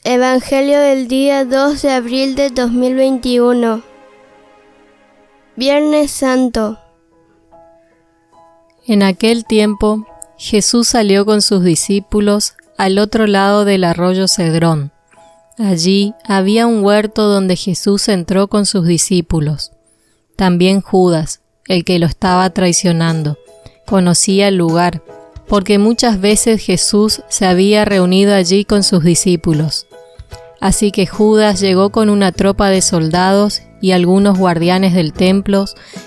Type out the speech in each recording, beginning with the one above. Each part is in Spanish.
Evangelio del día 2 de abril de 2021. Viernes Santo. En aquel tiempo, Jesús salió con sus discípulos al otro lado del arroyo Cedrón. Allí había un huerto donde Jesús entró con sus discípulos. También Judas, el que lo estaba traicionando, conocía el lugar, porque muchas veces Jesús se había reunido allí con sus discípulos. Así que Judas llegó con una tropa de soldados y algunos guardianes del templo,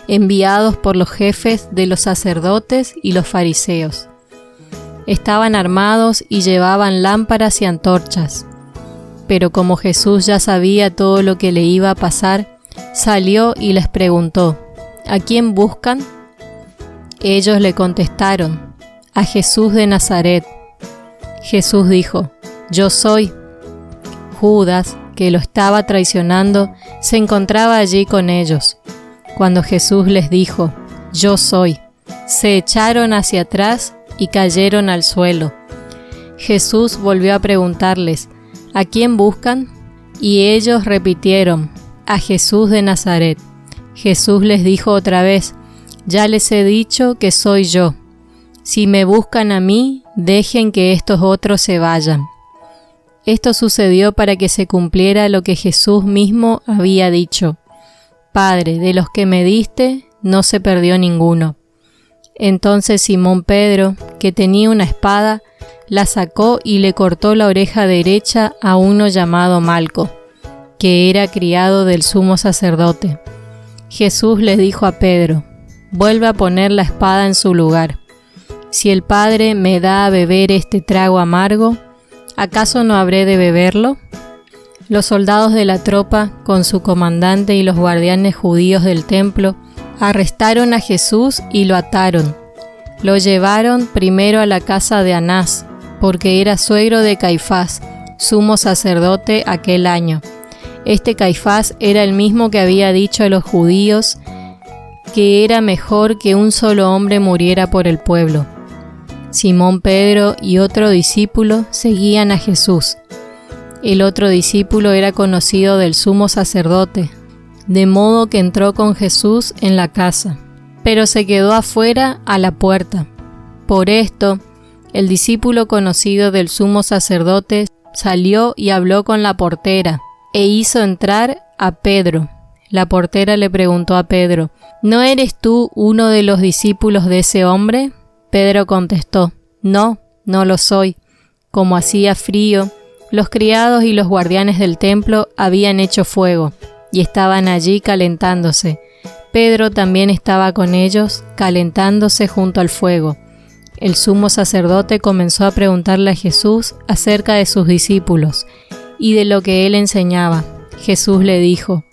enviados por los jefes de los sacerdotes y los fariseos. Estaban armados y llevaban lámparas y antorchas. Pero como Jesús ya sabía todo lo que le iba a pasar, salió y les preguntó: ¿A quién buscan? Ellos le contestaron: a Jesús de Nazaret. Jesús dijo: Yo soy. Judas, que lo estaba traicionando, se encontraba allí con ellos. Cuando Jesús les dijo: Yo soy, se echaron hacia atrás y cayeron al suelo. Jesús volvió a preguntarles: ¿A quién buscan? Y ellos repitieron: a Jesús de Nazaret. Jesús les dijo otra vez: Ya les he dicho que soy yo. Si me buscan a mí, dejen que estos otros se vayan. Esto sucedió para que se cumpliera lo que Jesús mismo había dicho: Padre, de los que me diste, no se perdió ninguno. Entonces Simón Pedro, que tenía una espada, la sacó y le cortó la oreja derecha a uno llamado Malco, que era criado del sumo sacerdote. Jesús le dijo a Pedro: Vuelve a poner la espada en su lugar. Si el Padre me da a beber este trago amargo, ¿acaso no habré de beberlo? Los soldados de la tropa, con su comandante y los guardianes judíos del templo, arrestaron a Jesús y lo ataron. Lo llevaron primero a la casa de Anás, porque era suegro de Caifás, sumo sacerdote aquel año. Este Caifás era el mismo que había dicho a los judíos que era mejor que un solo hombre muriera por el pueblo. Simón Pedro y otro discípulo seguían a Jesús. El otro discípulo era conocido del sumo sacerdote, de modo que entró con Jesús en la casa, pero se quedó afuera a la puerta. Por esto, el discípulo conocido del sumo sacerdote salió y habló con la portera, e hizo entrar a Pedro. La portera le preguntó a Pedro: ¿No eres tú uno de los discípulos de ese hombre? Pedro contestó: No, no lo soy. Como hacía frío, los criados y los guardianes del templo habían hecho fuego, y estaban allí calentándose. Pedro también estaba con ellos, calentándose junto al fuego. El sumo sacerdote comenzó a preguntarle a Jesús acerca de sus discípulos y de lo que él enseñaba. Jesús le dijo: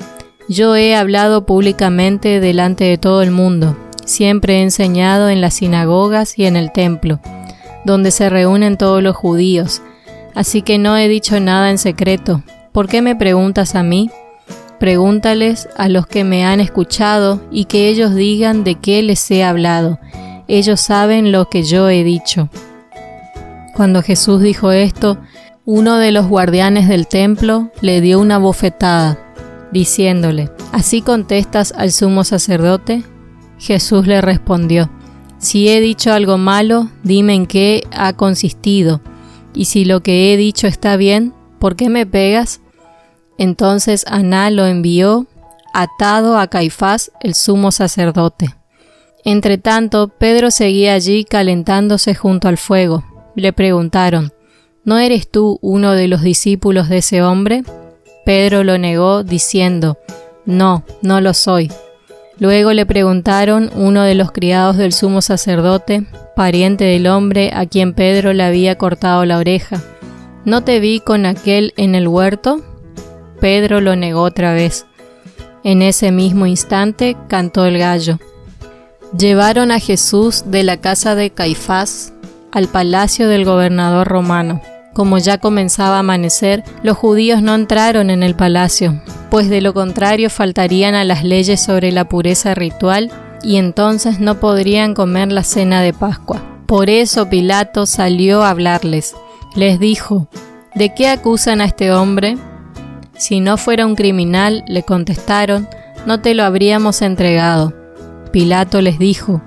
Yo he hablado públicamente delante de todo el mundo. Siempre he enseñado en las sinagogas y en el templo, donde se reúnen todos los judíos. Así que no he dicho nada en secreto. ¿Por qué me preguntas a mí? Pregúntales a los que me han escuchado y que ellos digan de qué les he hablado. Ellos saben lo que yo he dicho. Cuando Jesús dijo esto, uno de los guardianes del templo le dio una bofetada, diciéndole: ¿Así contestas al sumo sacerdote? Jesús le respondió: Si he dicho algo malo, dime en qué ha consistido, y si lo que he dicho está bien, ¿por qué me pegas? Entonces Anás lo envió atado a Caifás, el sumo sacerdote. Entretanto, Pedro seguía allí calentándose junto al fuego. Le preguntaron: ¿No eres tú uno de los discípulos de ese hombre? Pedro lo negó, diciendo: No, no lo soy. Luego le preguntaron uno de los criados del sumo sacerdote, pariente del hombre a quien Pedro le había cortado la oreja: ¿No te vi con aquel en el huerto? Pedro lo negó otra vez. En ese mismo instante cantó el gallo. Llevaron a Jesús de la casa de Caifás al palacio del gobernador romano. Como ya comenzaba a amanecer, los judíos no entraron en el palacio, pues de lo contrario faltarían a las leyes sobre la pureza ritual y entonces no podrían comer la cena de Pascua. Por eso Pilato salió a hablarles. Les dijo: ¿de qué acusan a este hombre? Si no fuera un criminal, le contestaron, no te lo habríamos entregado. Pilato les dijo,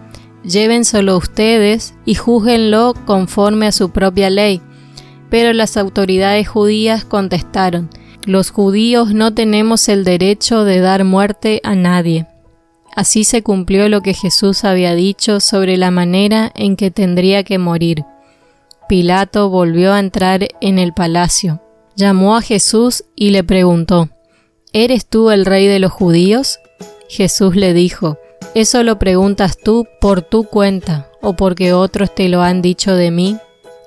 llévenselo ustedes y júzguenlo conforme a su propia ley. Pero las autoridades judías contestaron, los judíos no tenemos el derecho de dar muerte a nadie. Así se cumplió lo que Jesús había dicho sobre la manera en que tendría que morir. Pilato volvió a entrar en el palacio. Llamó a Jesús y le preguntó, ¿eres tú el rey de los judíos? Jesús le dijo, ¿eso lo preguntas tú por tu cuenta o porque otros te lo han dicho de mí?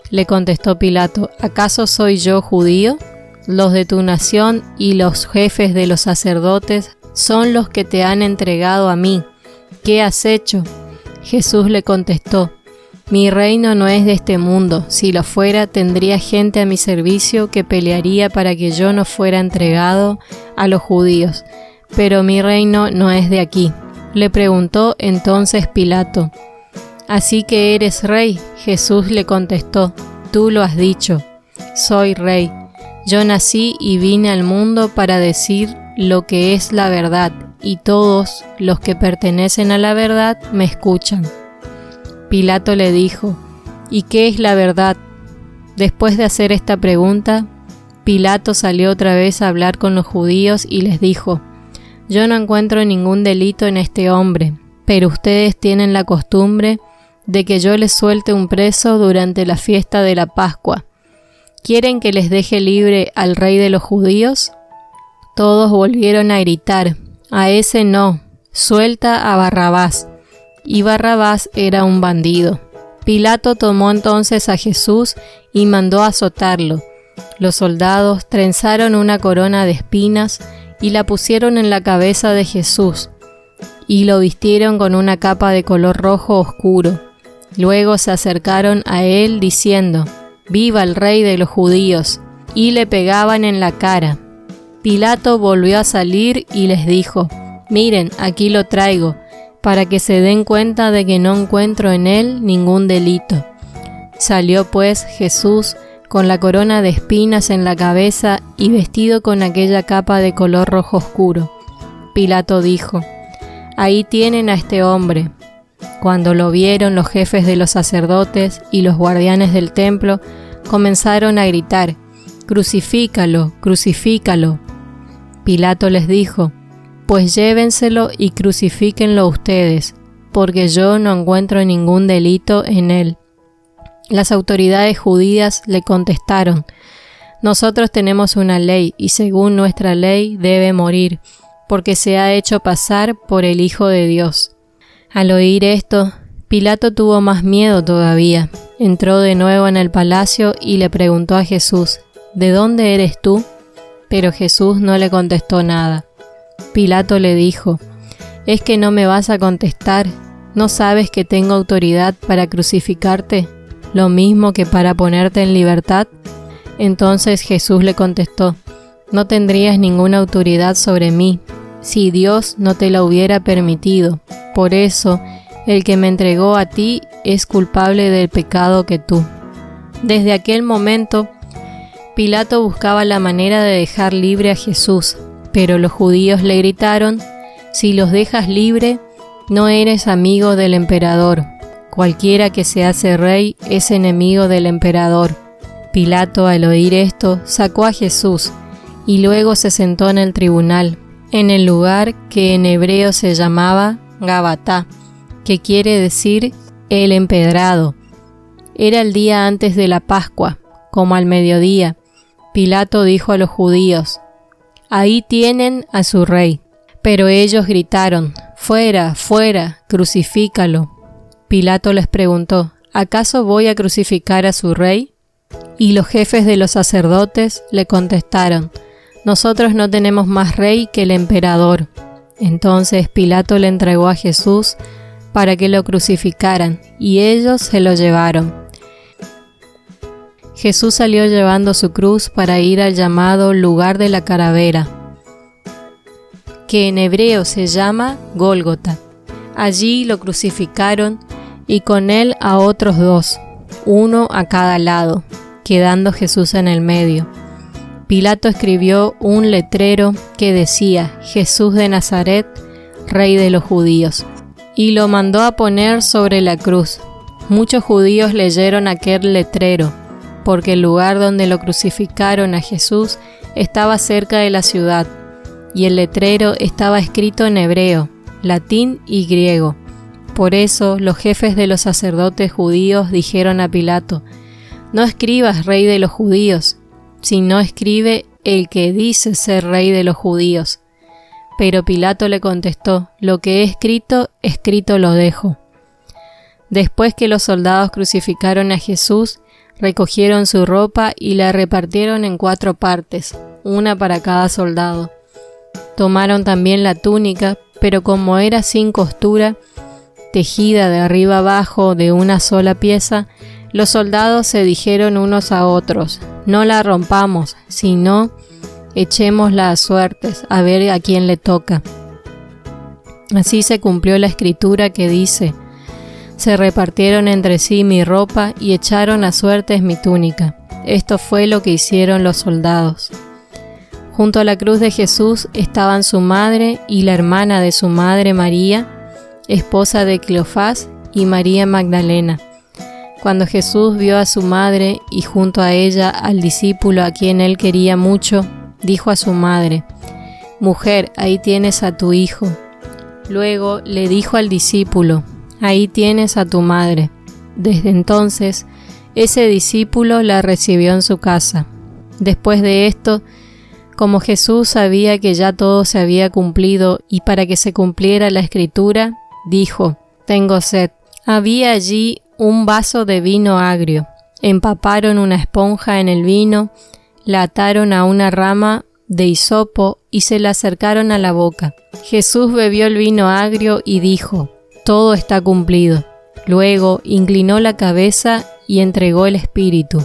Le contestó Pilato, ¿acaso soy yo judío? Los de tu nación y los jefes de los sacerdotes son los que te han entregado a mí. ¿Qué has hecho? Jesús le contestó, mi reino no es de este mundo. Si lo fuera, tendría gente a mi servicio que pelearía para que yo no fuera entregado a los judíos. Pero mi reino no es de aquí. Le preguntó entonces Pilato, ¿así que eres rey? Jesús le contestó, tú lo has dicho, soy rey. Yo nací y vine al mundo para decir lo que es la verdad, y todos los que pertenecen a la verdad me escuchan. Pilato le dijo, ¿y qué es la verdad? Después de hacer esta pregunta, Pilato salió otra vez a hablar con los judíos y les dijo, yo no encuentro ningún delito en este hombre, pero ustedes tienen la costumbre de que yo les suelte un preso durante la fiesta de la Pascua. ¿Quieren que les deje libre al rey de los judíos? Todos volvieron a gritar, a ese no, suelta a Barrabás. Y Barrabás era un bandido. Pilato tomó entonces a Jesús y mandó azotarlo. Los soldados trenzaron una corona de espinas y la pusieron en la cabeza de Jesús, y lo vistieron con una capa de color rojo oscuro. Luego se acercaron a él diciendo, «¡Viva el rey de los judíos!», y le pegaban en la cara. Pilato volvió a salir y les dijo, «Miren, aquí lo traigo, para que se den cuenta de que no encuentro en él ningún delito». Salió pues Jesús con la corona de espinas en la cabeza y vestido con aquella capa de color rojo oscuro. Pilato dijo, «Ahí tienen a este hombre». Cuando lo vieron los jefes de los sacerdotes y los guardianes del templo, comenzaron a gritar, «¡Crucifícalo, crucifícalo!». Pilato les dijo, «Pues llévenselo y crucifíquenlo ustedes, porque yo no encuentro ningún delito en él». Las autoridades judías le contestaron, «Nosotros tenemos una ley, y según nuestra ley debe morir, porque se ha hecho pasar por el Hijo de Dios». Al oír esto, Pilato tuvo más miedo todavía. Entró de nuevo en el palacio y le preguntó a Jesús, «¿De dónde eres tú?». Pero Jesús no le contestó nada. Pilato le dijo, «¿Es que no me vas a contestar? ¿No sabes que tengo autoridad para crucificarte, lo mismo que para ponerte en libertad?». Entonces Jesús le contestó, «No tendrías ninguna autoridad sobre mí, si Dios no te la hubiera permitido. Por eso, el que me entregó a ti es culpable del pecado que tú». Desde aquel momento, Pilato buscaba la manera de dejar libre a Jesús, pero los judíos le gritaron, «Si los dejas libre, no eres amigo del emperador. Cualquiera que se hace rey es enemigo del emperador». Pilato, al oír esto, sacó a Jesús y luego se sentó en el tribunal, en el lugar que en hebreo se llamaba Gabatá, que quiere decir el empedrado. Era el día antes de la Pascua, como al mediodía. Pilato dijo a los judíos, «Ahí tienen a su rey». Pero ellos gritaron, «¡Fuera, fuera, crucifícalo!». Pilato les preguntó, «¿Acaso voy a crucificar a su rey?». Y los jefes de los sacerdotes le contestaron, «Nosotros no tenemos más rey que el emperador». Entonces Pilato le entregó a Jesús para que lo crucificaran, y ellos se lo llevaron. Jesús salió llevando su cruz para ir al llamado lugar de la calavera, que en hebreo se llama Gólgota. Allí lo crucificaron y con él a otros dos, uno a cada lado. quedando Jesús en el medio. Pilato escribió un letrero que decía: Jesús de Nazaret, Rey de los judíos, y lo mandó a poner sobre la cruz. Muchos judíos leyeron aquel letrero, porque el lugar donde lo crucificaron a Jesús estaba cerca de la ciudad, y el letrero estaba escrito en hebreo, latín y griego. Por eso los jefes de los sacerdotes judíos dijeron a Pilato: no escribas Rey de los judíos, sino escribe el que dice ser Rey de los judíos. Pero Pilato le contestó: lo que he escrito, escrito lo dejo. Después que los soldados crucificaron a Jesús, recogieron su ropa y la repartieron en 4 partes, una para cada soldado. Tomaron también la túnica, pero como era sin costura, tejida de arriba abajo de una sola pieza, los soldados se dijeron unos a otros: no la rompamos, sino echémosla a suertes, a ver a quién le toca. Así se cumplió la escritura que dice: se repartieron entre sí mi ropa y echaron a suertes mi túnica. Esto fue lo que hicieron los soldados. Junto a la cruz de Jesús estaban su madre y la hermana de su madre María, esposa de Cleofás, y María Magdalena. Cuando Jesús vio a su madre y junto a ella al discípulo a quien él quería mucho, dijo a su madre: mujer, ahí tienes a tu hijo. Luego le dijo al discípulo: ahí tienes a tu madre. Desde entonces, ese discípulo la recibió en su casa. Después de esto, como Jesús sabía que ya todo se había cumplido y para que se cumpliera la escritura, dijo: tengo sed. Había allí un vaso de vino agrio. Empaparon una esponja en el vino, la ataron a una rama de hisopo y se la acercaron a la boca. Jesús bebió el vino agrio y dijo: todo está cumplido. Luego inclinó la cabeza y entregó el espíritu.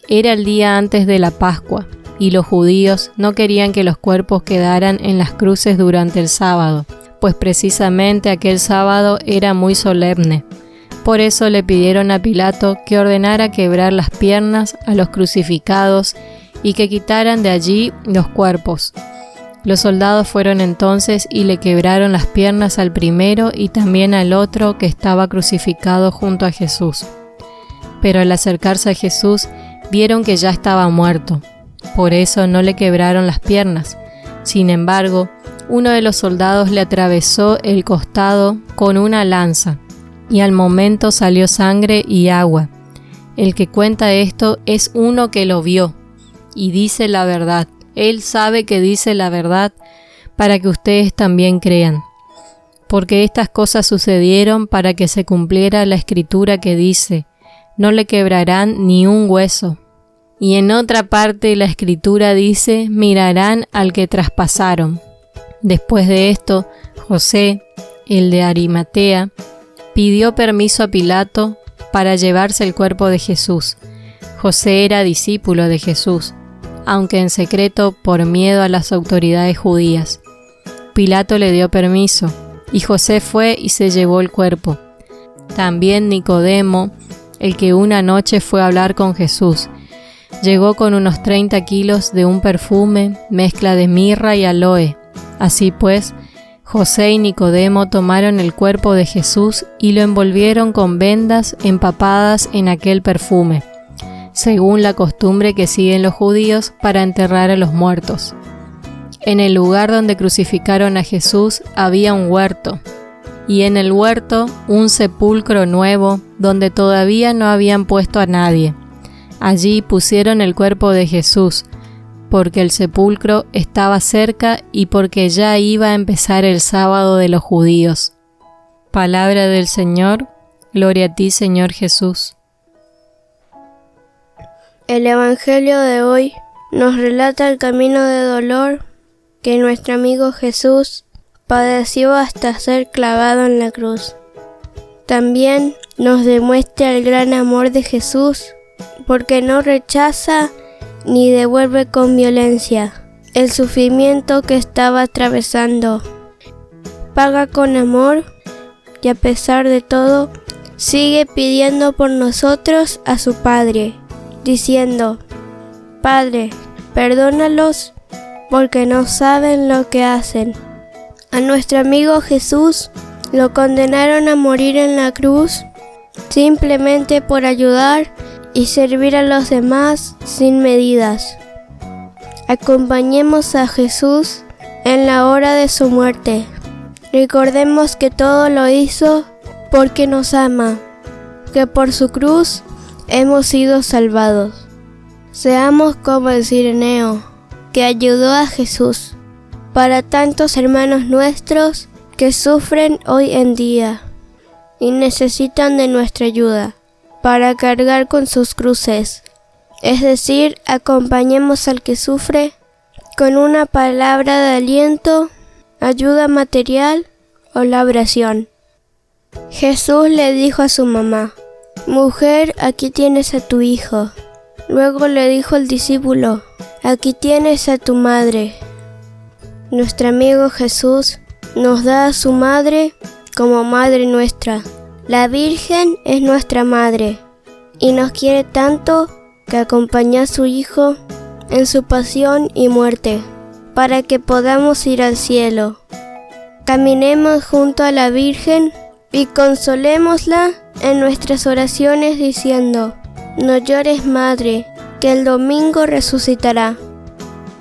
Era el día antes de la Pascua, y los judíos no querían que los cuerpos quedaran en las cruces durante el sábado, pues precisamente aquel sábado era muy solemne. Por eso le pidieron a Pilato que ordenara quebrar las piernas a los crucificados y que quitaran de allí los cuerpos. Los soldados fueron entonces y le quebraron las piernas al primero y también al otro que estaba crucificado junto a Jesús. Pero al acercarse a Jesús, vieron que ya estaba muerto. Por eso no le quebraron las piernas. Sin embargo, uno de los soldados le atravesó el costado con una lanza, y al momento salió sangre y agua. El que cuenta esto es uno que lo vio, y dice la verdad. Él sabe que dice la verdad para que ustedes también crean. Porque estas cosas sucedieron para que se cumpliera la escritura que dice: no le quebrarán ni un hueso. Y en otra parte la escritura dice: mirarán al que traspasaron. Después de esto, José, el de Arimatea, pidió permiso a Pilato para llevarse el cuerpo de Jesús. José era discípulo de Jesús, aunque en secreto por miedo a las autoridades judías. Pilato le dio permiso, y José fue y se llevó el cuerpo. También Nicodemo, el que una noche fue a hablar con Jesús, llegó con unos 30 kilos de un perfume, mezcla de mirra y aloe. Así pues, José y Nicodemo tomaron el cuerpo de Jesús y lo envolvieron con vendas empapadas en aquel perfume, según la costumbre que siguen los judíos para enterrar a los muertos. En el lugar donde crucificaron a Jesús había un huerto, y en el huerto un sepulcro nuevo donde todavía no habían puesto a nadie. Allí pusieron el cuerpo de Jesús, porque el sepulcro estaba cerca y porque ya iba a empezar el sábado de los judíos. Palabra del Señor, gloria a ti, Señor Jesús. El Evangelio de hoy nos relata el camino de dolor que nuestro amigo Jesús padeció hasta ser clavado en la cruz. También nos demuestra el gran amor de Jesús, porque no rechaza ni devuelve con violencia el sufrimiento que estaba atravesando. Paga con amor y a pesar de todo, sigue pidiendo por nosotros a su Padre, diciendo: Padre, perdónalos porque no saben lo que hacen. A nuestro amigo Jesús lo condenaron a morir en la cruz simplemente por ayudar y servir a los demás sin medidas. Acompañemos a Jesús en la hora de su muerte. Recordemos que todo lo hizo porque nos ama, que por su cruz hemos sido salvados. Seamos como el Cireneo, que ayudó a Jesús, para tantos hermanos nuestros que sufren hoy en día y necesitan de nuestra ayuda para cargar con sus cruces. Es decir, acompañemos al que sufre con una palabra de aliento, ayuda material o la oración. Jesús le dijo a su mamá: Mujer, aquí tienes a tu hijo. Luego le dijo al discípulo: Aquí tienes a tu madre. Nuestro amigo Jesús nos da a su madre como madre nuestra. La Virgen es nuestra madre y nos quiere tanto que acompañó a su Hijo en su pasión y muerte para que podamos ir al cielo. Caminemos junto a la Virgen y consolémosla en nuestras oraciones diciendo: No llores, Madre, que el domingo resucitará.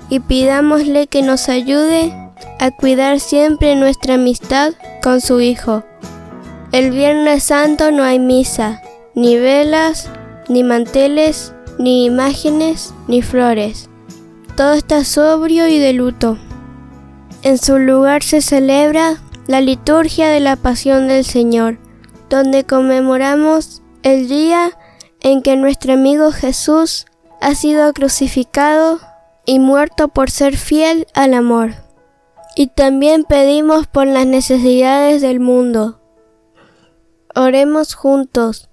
Y pidámosle que nos ayude a cuidar siempre nuestra amistad con su Hijo. El Viernes Santo no hay misa, ni velas, ni manteles, ni imágenes, ni flores. Todo está sobrio y de luto. En su lugar se celebra la liturgia de la Pasión del Señor, donde conmemoramos el día en que nuestro amigo Jesús ha sido crucificado y muerto por ser fiel al amor. Y también pedimos por las necesidades del mundo. Oremos juntos.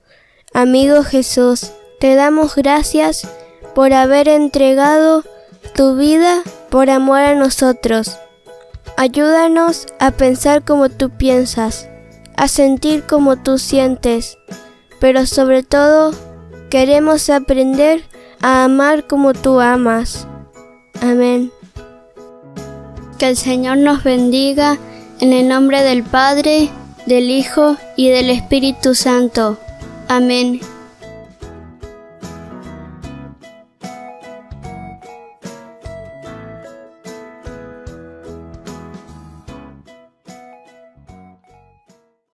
Amigo Jesús, te damos gracias por haber entregado tu vida por amor a nosotros. Ayúdanos a pensar como tú piensas, a sentir como tú sientes, pero sobre todo queremos aprender a amar como tú amas. Amén. Que el Señor nos bendiga en el nombre del Padre, del Hijo y del Espíritu Santo. Amén.